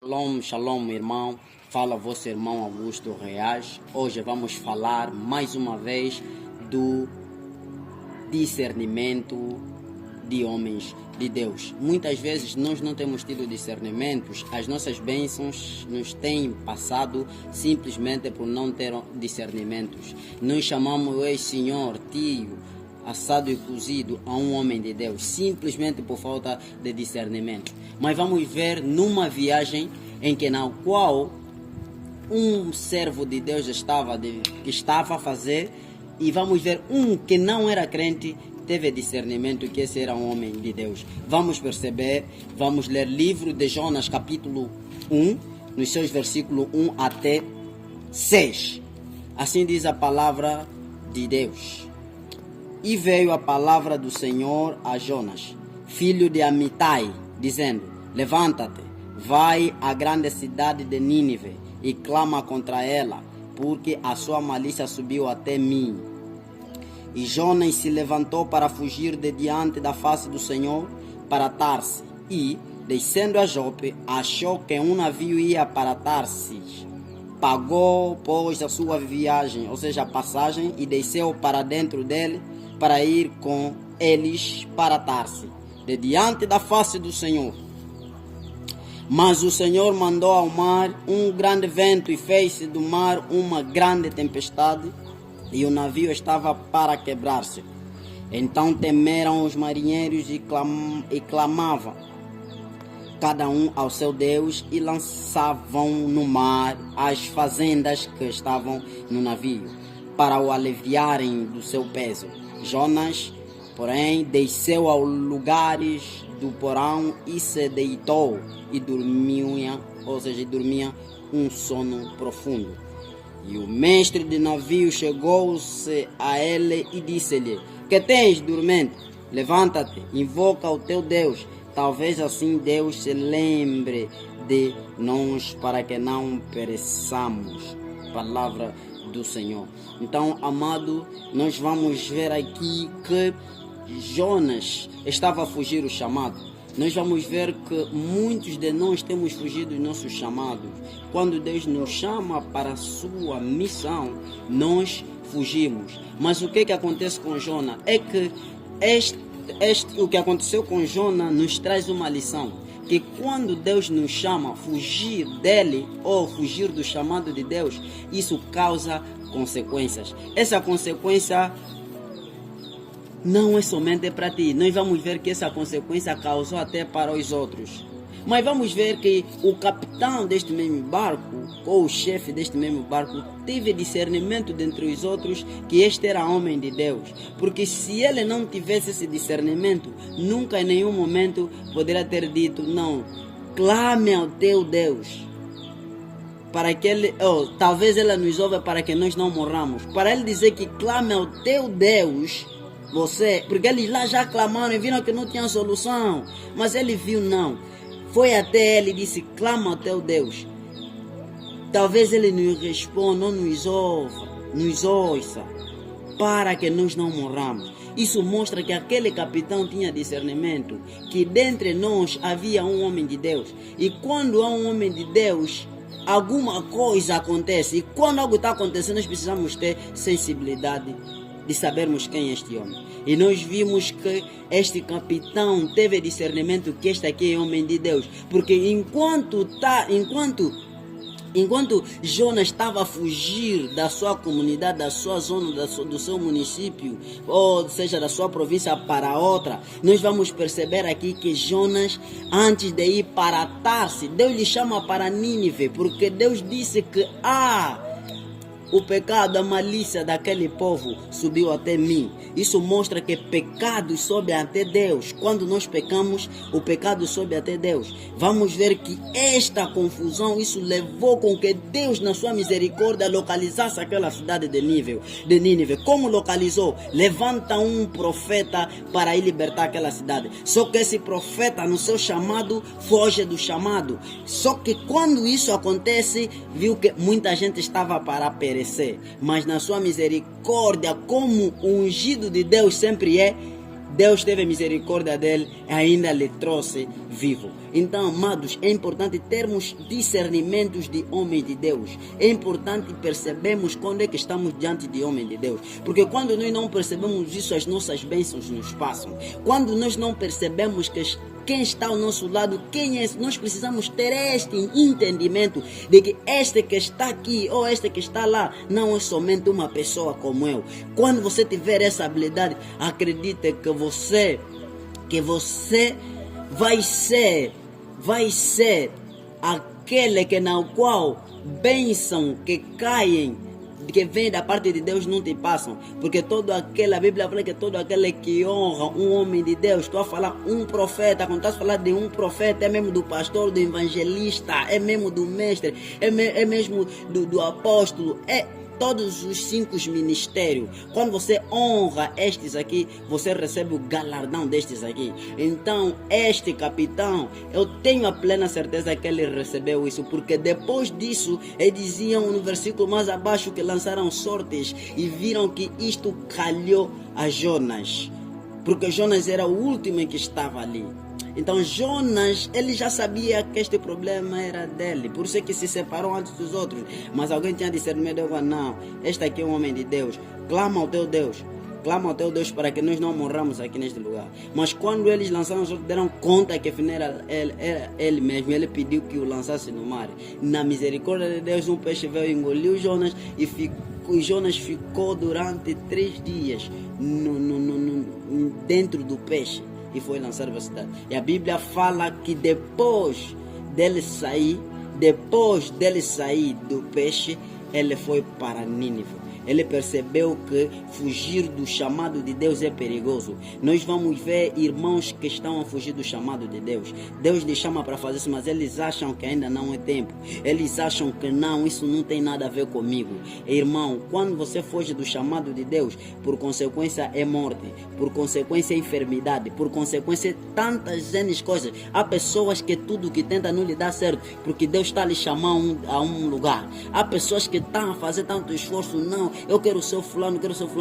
Shalom, shalom, irmão. Fala vosso irmão Augusto Reais. Hoje vamos falar mais uma vez do discernimento de homens de Deus. Muitas vezes nós não temos tido discernimentos, as nossas bênçãos nos têm passado simplesmente por não ter discernimentos. Nós chamamos Ei Senhor, tio, assado e cozido a um homem de Deus, simplesmente por falta de discernimento. Mas vamos ver numa viagem na qual um servo de Deus que estava a fazer, e vamos ver um que não era crente teve discernimento que esse era um homem de Deus. Vamos perceber, vamos ler livro de Jonas capítulo 1, nos seus versículos 1 até 6. Assim diz a palavra de Deus. E veio a palavra do Senhor a Jonas, filho de Amitai, dizendo: levanta-te, vai à grande cidade de Nínive e clama contra ela, porque a sua malícia subiu até mim. E Jonas se levantou para fugir de diante da face do Senhor para Tarsis, e, descendo a Jope, achou que um navio ia para Tarsis. Pagou, pois, a sua viagem, ou seja, a passagem, e desceu para dentro dele, para ir com eles para Tarsis, de diante da face do Senhor. Mas o Senhor mandou ao mar um grande vento e fez-se do mar uma grande tempestade, e o navio estava para quebrar-se. Então temeram os marinheiros e clamavam, cada um ao seu Deus, e lançavam no mar as fazendas que estavam no navio, para o aliviarem do seu peso. Jonas, porém, desceu aos lugares do porão e se deitou e dormia um sono profundo. E o mestre de navio chegou-se a ele e disse-lhe: que tens, dormente? Levanta-te, invoca o teu Deus. Talvez assim Deus se lembre de nós para que não pereçamos. Palavra do Senhor. Então, amado, nós vamos ver aqui que Jonas estava a fugir do chamado. Nós vamos ver que muitos de nós temos fugido do nosso chamado. Quando Deus nos chama para a sua missão, nós fugimos. Mas o que acontece com Jonas? É que o que aconteceu com Jonas nos traz uma lição. Que quando Deus nos chama a fugir dele ou fugir do chamado de Deus, isso causa consequências. Essa consequência não é somente para ti. Nós vamos ver que essa consequência causou até para os outros. Mas vamos ver que o capitão deste mesmo barco, ou o chefe deste mesmo barco, teve discernimento dentre os outros que este era homem de Deus. Porque se ele não tivesse esse discernimento, nunca em nenhum momento poderia ter dito: não, clame ao teu Deus. Para que ele, talvez ele nos ouve para que nós não morramos. Para ele dizer que clame ao teu Deus, porque eles lá já clamaram e viram que não tinha solução. Mas ele viu, não. Foi até ele e disse: clama ao teu Deus. Talvez ele nos responda, ou nos ouça, para que nós não morramos. Isso mostra que aquele capitão tinha discernimento, que dentre nós havia um homem de Deus. E quando há um homem de Deus, alguma coisa acontece. E quando algo está acontecendo, nós precisamos ter sensibilidade de sabermos quem é este homem. E nós vimos que este capitão teve discernimento que este aqui é homem de Deus. Porque enquanto Jonas estava a fugir da sua comunidade, da sua zona, do seu município, ou seja, da sua província para outra, nós vamos perceber aqui que Jonas, antes de ir para Tarsis, Deus lhe chama para Nínive, porque Deus disse que o pecado, a malícia daquele povo subiu até mim. Isso mostra que pecado sobe até Deus. Quando nós pecamos, o pecado sobe até Deus. Vamos ver que esta confusão, isso levou com que Deus, na sua misericórdia, localizasse aquela cidade de Nínive. Como localizou? Levanta um profeta para ir libertar aquela cidade. Só que esse profeta, no seu chamado, foge do chamado. Só que quando isso acontece, viu que muita gente estava para perecer. Mas na sua misericórdia, como o ungido de Deus sempre é, Deus teve misericórdia dele e ainda lhe trouxe vivo. Então, amados, é importante termos discernimentos de homem de Deus. É importante percebermos quando é que estamos diante de homem de Deus. Porque quando nós não percebemos isso, as nossas bênçãos nos passam. Quando nós não percebemos que quem está ao nosso lado, quem é, nós precisamos ter este entendimento de que este que está aqui ou este que está lá não é somente uma pessoa como eu. Quando você tiver essa habilidade, acredite que você vai ser aquele que na qual bênção que caem, que vem da parte de Deus, não te passam, porque a Bíblia fala que todo aquele que honra um homem de Deus, estou a falar um profeta, quando estás a falar de um profeta, é mesmo do pastor, do evangelista, é mesmo do mestre, é mesmo do apóstolo, todos os 5 ministérios. Quando você honra estes aqui, você recebe o galardão destes aqui. Então, este capitão, eu tenho a plena certeza que ele recebeu isso, porque depois disso, eles diziam no versículo mais abaixo que lançaram sortes e viram que isto calhou a Jonas, porque Jonas era o último que estava ali. Então Jonas, ele já sabia que este problema era dele, por isso é que se separou antes dos outros. Mas alguém tinha discernimento, não, este aqui é um homem de Deus, clama ao teu Deus para que nós não morramos aqui neste lugar. Mas quando eles lançaram os outros, deram conta que afinal era ele mesmo, ele pediu que o lançasse no mar. Na misericórdia de Deus, um peixe veio e engoliu Jonas e Jonas ficou durante 3 dias dentro do peixe. E foi lançado para a cidade. E a Bíblia fala que depois dele sair do peixe, ele foi para Nínive. Ele percebeu que fugir do chamado de Deus é perigoso. Nós vamos ver irmãos que estão a fugir do chamado de Deus. Deus lhes chama para fazer isso, mas eles acham que ainda não é tempo. Eles acham que não, isso não tem nada a ver comigo. Irmão, quando você foge do chamado de Deus, por consequência é morte, por consequência é enfermidade, por consequência tantas coisas. Há pessoas que tudo que tenta não lhe dá certo, porque Deus está lhe chamando a um lugar. Há pessoas que estão a fazer tanto esforço, não, eu quero ser fulano,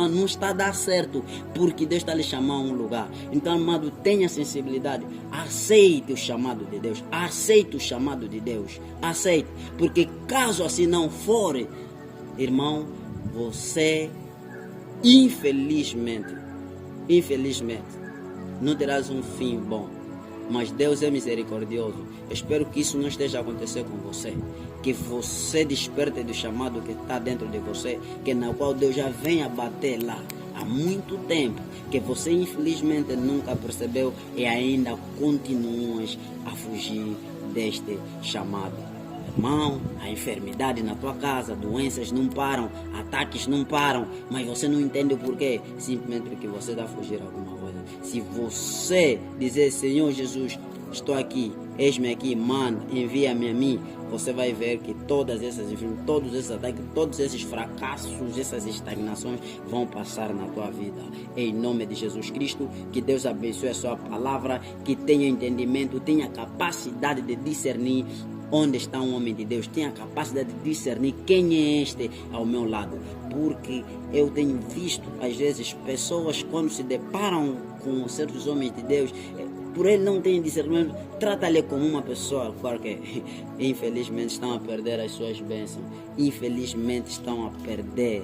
não está a dar certo, porque Deus está lhe chamando a um lugar. Então, amado, tenha sensibilidade, aceite o chamado de Deus, aceite, porque caso assim não for, irmão, você infelizmente não terás um fim bom. Mas Deus é misericordioso. Eu espero que isso não esteja acontecendo com você. Que você desperte do chamado que está dentro de você, que na qual Deus já vem a bater lá há muito tempo, que você infelizmente nunca percebeu e ainda continuas a fugir deste chamado. Irmão, a enfermidade na tua casa, doenças não param, ataques não param, mas você não entende o porquê, simplesmente porque você está a fugir de alguma coisa. Se você dizer, Senhor Jesus, estou aqui, eis-me aqui, manda, envia-me a mim, você vai ver que todos esses ataques, todos esses fracassos, essas estagnações vão passar na tua vida. Em nome de Jesus Cristo, que Deus abençoe a sua palavra, que tenha entendimento, tenha capacidade de discernir onde está um homem de Deus, tenha a capacidade de discernir quem é este ao meu lado, porque eu tenho visto às vezes pessoas quando se deparam com certos homens de Deus, por ele não tem discernimento, trata-lhe como uma pessoa qualquer. Infelizmente estão a perder as suas bênçãos, infelizmente estão a perder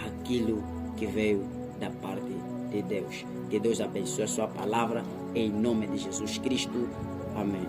aquilo que veio da parte de Deus. Que Deus abençoe a sua palavra em nome de Jesus Cristo. Amém.